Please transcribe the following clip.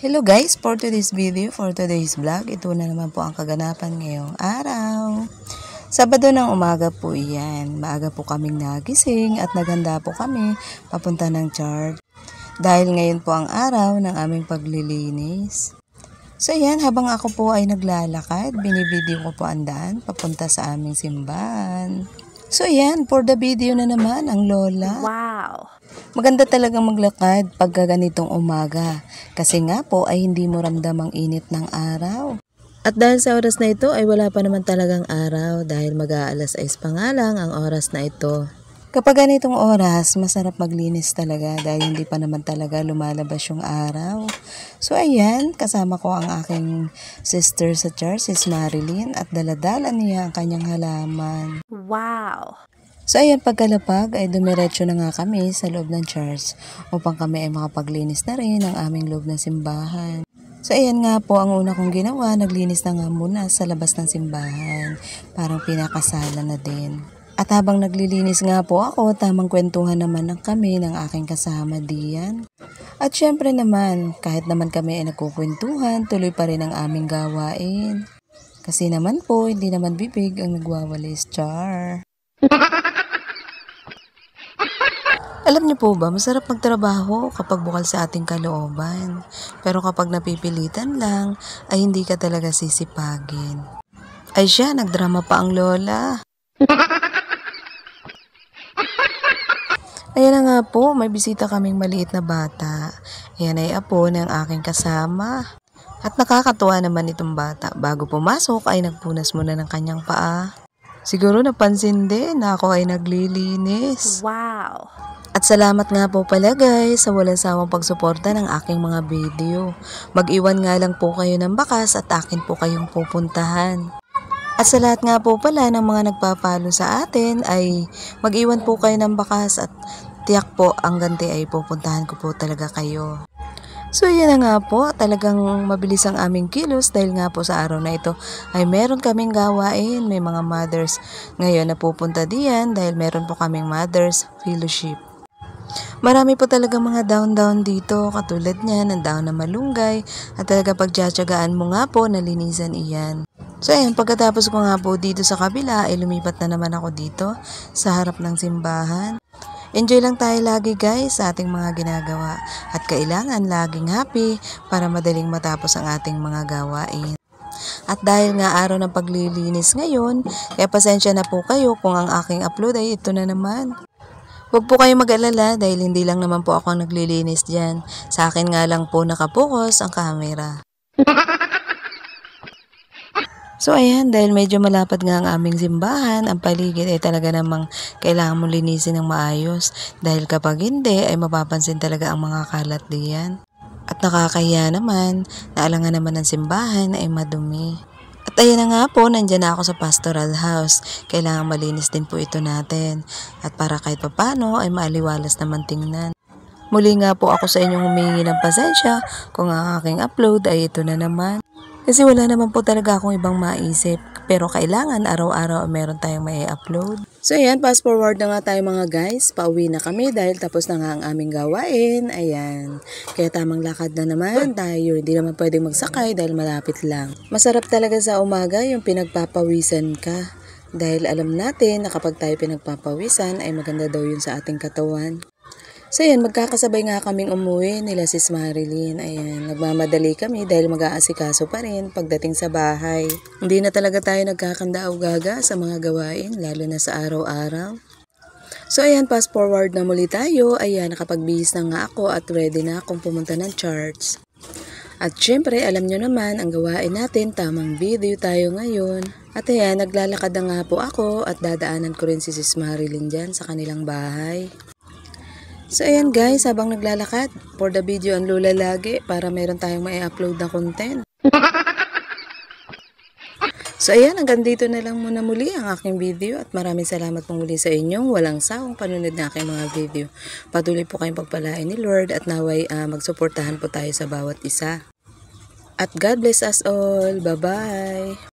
Hello guys, for today's video, for today's vlog, ito na naman po ang kaganapan ngayong araw. Sabado ng umaga po yan. Maaga po kaming nagising at naghanda po kami papunta ng church. Dahil ngayon po ang araw ng aming paglilinis. So yan, habang ako po ay naglalakad, binivideo ko po ang daan papunta sa aming simbahan. So yan, for the video na naman ang lola. Wow! Maganda talagang maglakad pagka ganitong umaga kasi nga po ay hindi mo ramdam ang init ng araw. At dahil sa oras na ito ay wala pa naman talagang araw dahil mag-aalas 6 pa nga lang ang oras na ito. Kapag ganitong oras, masarap maglinis talaga dahil hindi pa naman talaga lumalabas yung araw. So ayan, kasama ko ang aking sister sa church, si Marilyn, at daladala niya ang kanyang halaman. Wow! So ayan, pagkalapag ay dumiretso na nga kami sa loob ng church upang kami ay makapaglinis na rin ang aming loob ng simbahan. So ayan nga po ang una kong ginawa, naglinis na nga muna sa labas ng simbahan, parang pinakasala na din. At habang naglilinis nga po ako, tamang kwentuhan naman ng kami ng aking kasama diyan. At syempre naman, kahit naman kami ay nagkukwentuhan, tuloy pa rin ang aming gawain. Kasi naman po, hindi naman bibig ang nagwawalis, char. Alam niyo po ba, masarap magtrabaho kapag bukal sa ating kalooban. Pero kapag napipilitan lang, ay hindi ka talaga sisipagin. Ay siya, nagdrama pa ang lola. Ayan na nga po, may bisita kaming maliit na bata. Ayan ay apo ng aking kasama. At nakakatuwa naman itong bata. Bago pumasok ay nagpunas muna ng kanyang paa. Siguro napansin din na ako ay naglilinis. Wow! At salamat nga po pala guys sa walang sawang pagsuporta ng aking mga video. Mag-iwan nga lang po kayo ng bakas at akin po kayong pupuntahan. At sa lahat nga po pala ng mga nagpapalo sa atin ay mag-iwan po kayo ng bakas at tiyak po ang ganti ay pupuntahan ko po talaga kayo. So yan na nga po, talagang mabilis ang aming kilos dahil nga po sa araw na ito ay meron kaming gawain. May mga mothers ngayon na pupunta diyan dahil meron po kaming mothers fellowship. Marami po talaga mga down dito, katulad niyan, ang down na malunggay at talaga pagtsatsagaan mo nga po na linisan iyan. So ayun, pagkatapos ko nga po dito sa kabila ay lumipat na naman ako dito sa harap ng simbahan. Enjoy lang tayo lagi guys sa ating mga ginagawa at kailangan laging happy para madaling matapos ang ating mga gawain. At dahil nga araw ng paglilinis ngayon, kaya pasensya na po kayo kung ang aking upload ay ito na naman. Huwag po kayong mag-alala dahil hindi lang naman po ako ang naglilinis dyan. Sa akin nga lang po nakapokus ang camera. So ayan, dahil medyo malapad nga ang aming simbahan, ang paligid ay talaga namang kailangan mong linisin ng maayos. Dahil kapag hindi ay mapapansin talaga ang mga kalat diyan. At nakakahiya naman, naalangan naman ng simbahan ay madumi. At ayan na nga po, nandyan na ako sa pastoral house. Kailangan malinis din po ito natin. At para kahit papano ay maaliwalas naman tingnan. Muli nga po ako sa inyong humingi ng pasensya kung ang aking upload ay ito na naman. Kasi wala naman po talaga akong ibang maisip. Pero kailangan araw-araw meron tayong may upload. So ayan, fast forward na nga tayo mga guys. Pauwi na kami dahil tapos na nga ang aming gawain. Ayan. Kaya tamang lakad na naman tayo. Hindi naman pwedeng magsakay dahil malapit lang. Masarap talaga sa umaga yung pinagpapawisan ka. Dahil alam natin na kapag tayo pinagpapawisan ay maganda daw yun sa ating katawan. So ayan, magkakasabay nga kaming umuwi nila si Marilyn. Ayan, nagmamadali kami dahil mag-aasikaso pa rin pagdating sa bahay. Hindi na talaga tayo nagkakandaaw-gaga sa mga gawain, lalo na sa araw-araw. So ayan, fast forward na muli tayo. Ayan, nakapagbihis na nga ako at ready na akong pumunta ng church. At syempre, alam nyo naman, ang gawain natin, tamang video tayo ngayon. At ayan, naglalakad na nga po ako at dadaanan ko rin si Marilyn dyan sa kanilang bahay. So ayan guys, habang naglalakad, for the video ang lula lagi para meron tayong mai-upload na content. So ayan, hanggang dito na lang muna muli ang aking video at maraming salamat pong muli sa inyong walang sawang panunod na aking mga video. Patuloy po kayong pagpalain ni Lord at naway magsuportahan po tayo sa bawat isa. At God bless us all. Bye-bye!